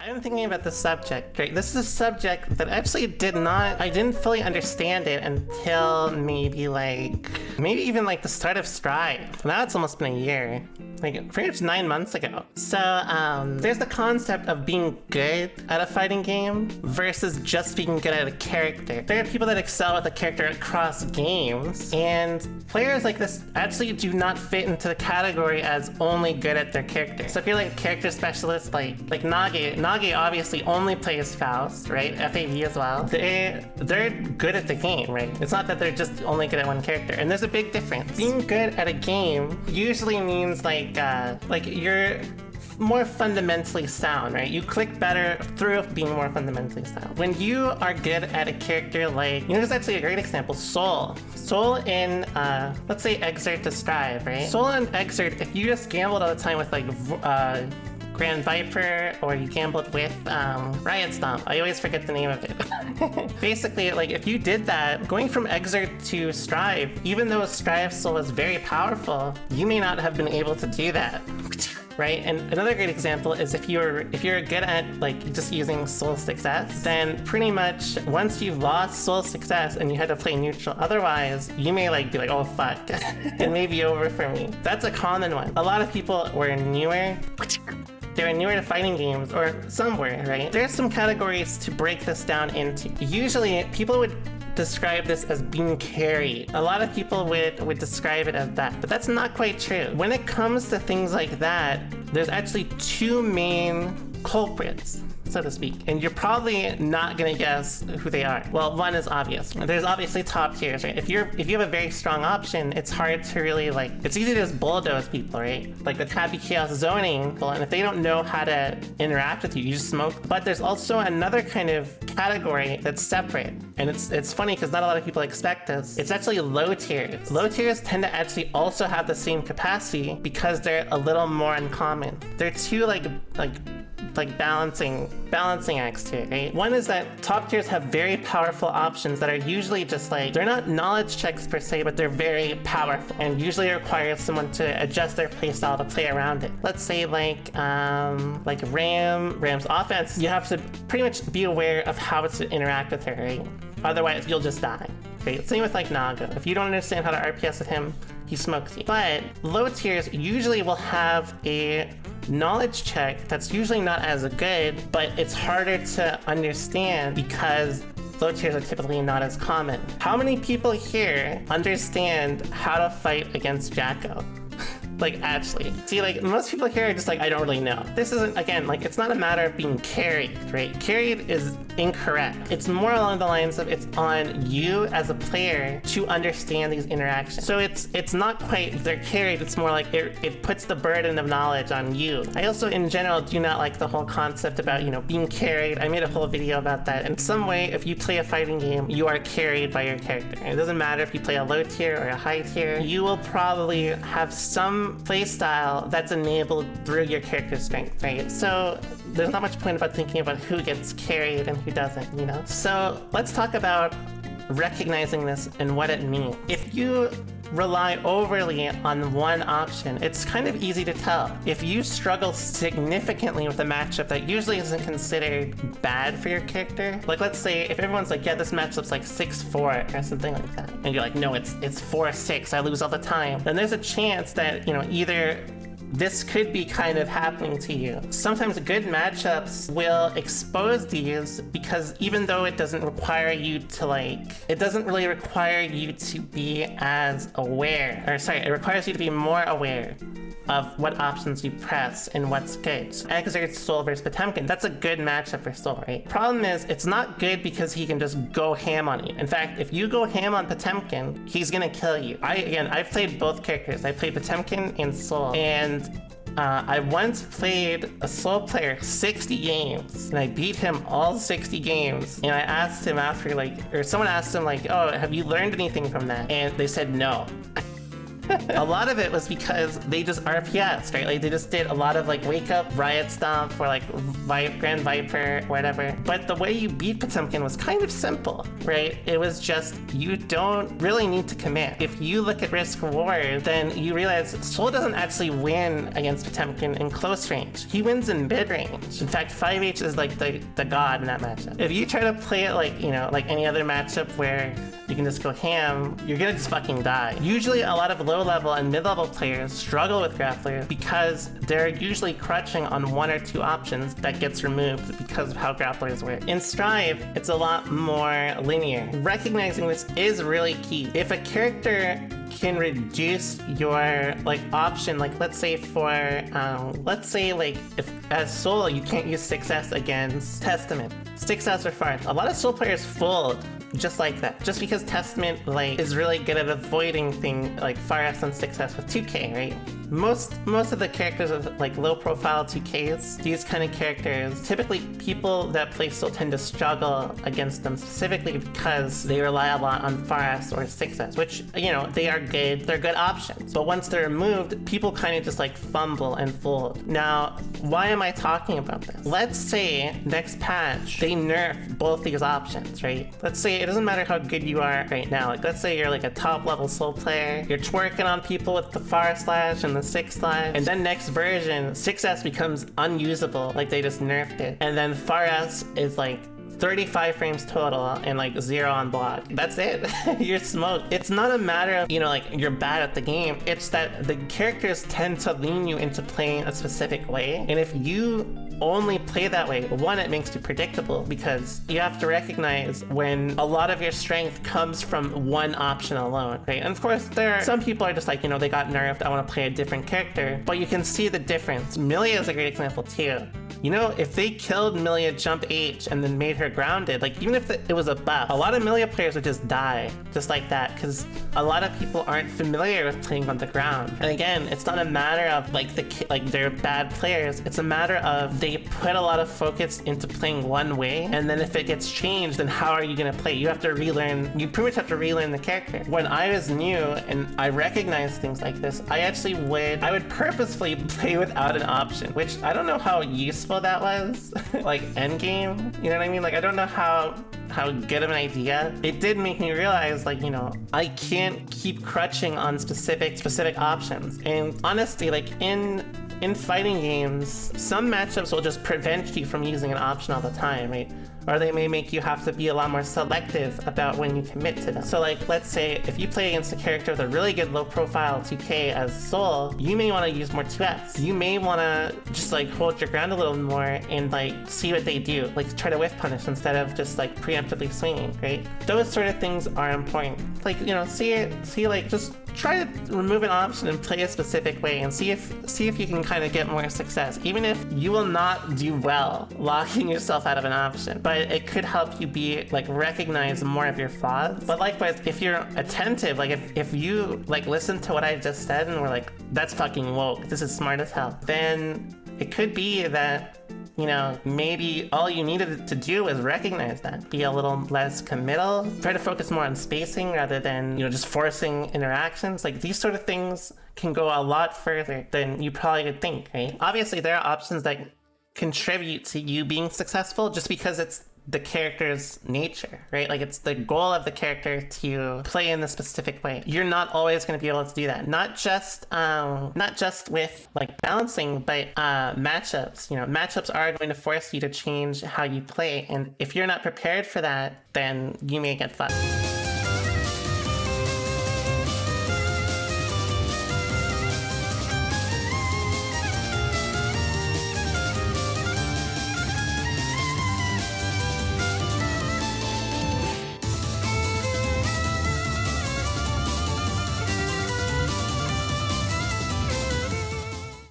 I'm thinking about the subject, right? This is a subject that actually I didn't fully understand it until maybe even the start of Strive. Now it's almost been a year. Pretty much 9 months ago. So, there's the concept of being good at a fighting game versus just being good at a character. There are people that excel with a character across games, and players like this actually do not fit into the category as only good at their character. So if you're like a character specialist, like Nage obviously only plays Faust, right? FAV as well. They're good at the game, right? It's not that they're just only good at one character, and there's a big difference. Being good at a game usually means you're more fundamentally sound, right? You click better through being more fundamentally sound. When you are good at a character there's actually a great example, Soul. Soul in, let's say Exert to Strive, right? Soul and Exert, if you just gambled all the time with Grand Viper, or you gambled with Riot Stomp. I always forget the name of it. Basically, if you did that, going from Exert to Strive, even though Strive Soul is very powerful, you may not have been able to do that. Right? And another great example is if you're good at just using Soul Success, then pretty much once you've lost Soul Success and you had to play neutral otherwise, you may be like, oh fuck, it may be over for me. That's a common one. A lot of people were newer. They were newer to fighting games, or somewhere, right? There's some categories to break this down into. Usually, people would describe this as being carried. A lot of people would describe it as that, but that's not quite true. When it comes to things like that, there's actually two main culprits, so to speak, and you're probably not gonna guess who they are. Well, one is obvious. There's obviously top tiers, right? If you have a very strong option, it's hard to really it's easy to just bulldoze people, right? Like the Tabby Chaos zoning, and if they don't know how to interact with you, you just smoke. But there's also another kind of category that's separate, and it's funny because not a lot of people expect this. It's actually low tiers. Low tiers tend to actually also have the same capacity because they're a little more uncommon. They're two balancing acts to it, right? One is that top tiers have very powerful options that are usually just they're not knowledge checks per se, but they're very powerful and usually require someone to adjust their playstyle to play around it. Let's say Ram's offense, you have to pretty much be aware of how to interact with her, right? Otherwise, you'll just die. Okay, same with Naga. If you don't understand how to RPS with him, he smokes you. But low tiers usually will have a knowledge check that's usually not as good, but it's harder to understand because low tiers are typically not as common. How many people here understand how to fight against Jacko? Actually. See, most people here are just I don't really know. This isn't, again, it's not a matter of being carried, right? Carried is incorrect. It's more along the lines of it's on you as a player to understand these interactions. So it's not quite they're carried, it's more it puts the burden of knowledge on you. I also, in general, do not like the whole concept about, being carried. I made a whole video about that. In some way, if you play a fighting game, you are carried by your character. It doesn't matter if you play a low tier or a high tier, you will probably have some playstyle that's enabled through your character strength, right? So there's not much point about thinking about who gets carried and who doesn't, So let's talk about recognizing this and what it means. If you rely overly on one option, it's kind of easy to tell. If you struggle significantly with a matchup that usually isn't considered bad for your character, let's say if everyone's yeah, this matchup's 6-4 or something like that, and you're no, it's 4-6, I lose all the time, then there's a chance that, either this could be kind of happening to you. Sometimes good matchups will expose these because even though it doesn't require you to it doesn't really require you to be as aware, it requires you to be more aware of what options you press and what's good. So Exert Soul versus Potemkin, that's a good matchup for Soul, right? Problem is, it's not good because he can just go ham on you. In fact, if you go ham on Potemkin, he's gonna kill you. I've played both characters. I played Potemkin and Soul, and I once played a Soul player 60 games, and I beat him all 60 games, and I asked him after, or someone asked him, oh, have you learned anything from that? And they said no. A lot of it was because they just RPS, right? Like they just did a lot of like Wake Up, Riot Stomp, or like Grand Viper, whatever. But the way you beat Potemkin was kind of simple, right? It was just, you don't really need to commit. If you look at risk reward, then you realize Soul doesn't actually win against Potemkin in close range. He wins in mid range. In fact, 5H is like the god in that matchup. If you try to play it like, you know, like any other matchup where you can just go ham, you're gonna just fucking die. Usually a lot of low level and mid level players struggle with grapplers because they're usually crutching on one or two options that gets removed because of how grapplers work. In Strive, it's a lot more linear. Recognizing this is really key. If a character can reduce your like option, like let's say like if as Soul you can't use 6S against Testament. 6S or Farth. A lot of Soul players fold just like that. Just because Testament like is really good at avoiding things like Farth and 6S with 2K, right? Most of the characters with like low profile 2Ks, these kind of characters, typically people that play Soul tend to struggle against them specifically because they rely a lot on Farth or 6S, which, you know, they are good, they're good options. But once they're removed, people kind of just like fumble and fold. Now, why am I talking about this? Let's say next patch, they nerf both these options, right? Let's say it doesn't matter how good you are right now. Like let's say you're like a top level Soul player, you're twerking on people with the Far Slash and the 6 Slash, and then next version, 6S becomes unusable, like they just nerfed it. And then Far S is like 35 frames total and like 0 on block. That's it. You're smoked. It's not a matter of, you know, like you're bad at the game. It's that the characters tend to lean you into playing a specific way. And if you only play that way, one, it makes you predictable because you have to recognize when a lot of your strength comes from one option alone, right? And of course, some people are just like, you know, they got nerfed, I want to play a different character, but you can see the difference. Milia is a great example too. You know, if they killed Milia jump H and then made her grounded, like even if it was a buff, a lot of Milia players would just die just like that because a lot of people aren't familiar with playing on the ground. And again, it's not a matter of like they're bad players. It's a matter of they put a lot of focus into playing one way, and then if it gets changed, then how are you gonna play? You have to relearn. You pretty much have to relearn the character. When I was new and I recognized things like this, I would purposefully play without an option, which I don't know how useful that was. Like endgame, you know what I mean? Like I don't know how good of an idea. It did make me realize, like, you know, I can't keep crutching on specific options. And honestly, like in fighting games, some matchups will just prevent you from using an option all the time, right? Or they may make you have to be a lot more selective about when you commit to them. So like, let's say if you play against a character with a really good low profile 2K as Soul, you may want to use more 2S. You may want to just like hold your ground a little more and like see what they do. Like try to whiff punish instead of just like preemptively swinging, right? Those sort of things are important. Like, you know, see like just try to remove an option and play a specific way and see if you can kind of get more success, even if you will not do well locking yourself out of an option. But it could help you be like recognize more of your flaws. But likewise, if you're attentive, like if you like listen to what I just said and we're like, that's fucking woke, this is smart as hell, then it could be that, you know, maybe all you needed to do was recognize that. Be a little less committal. Try to focus more on spacing rather than, you know, just forcing interactions. Like these sort of things can go a lot further than you probably would think, right? Obviously, there are options that contribute to you being successful just because it's the character's nature, right? Like it's the goal of the character to play in a specific way. You're not always going to be able to do that. Not just with like balancing, but matchups. You know, matchups are going to force you to change how you play, and if you're not prepared for that, then you may get fucked.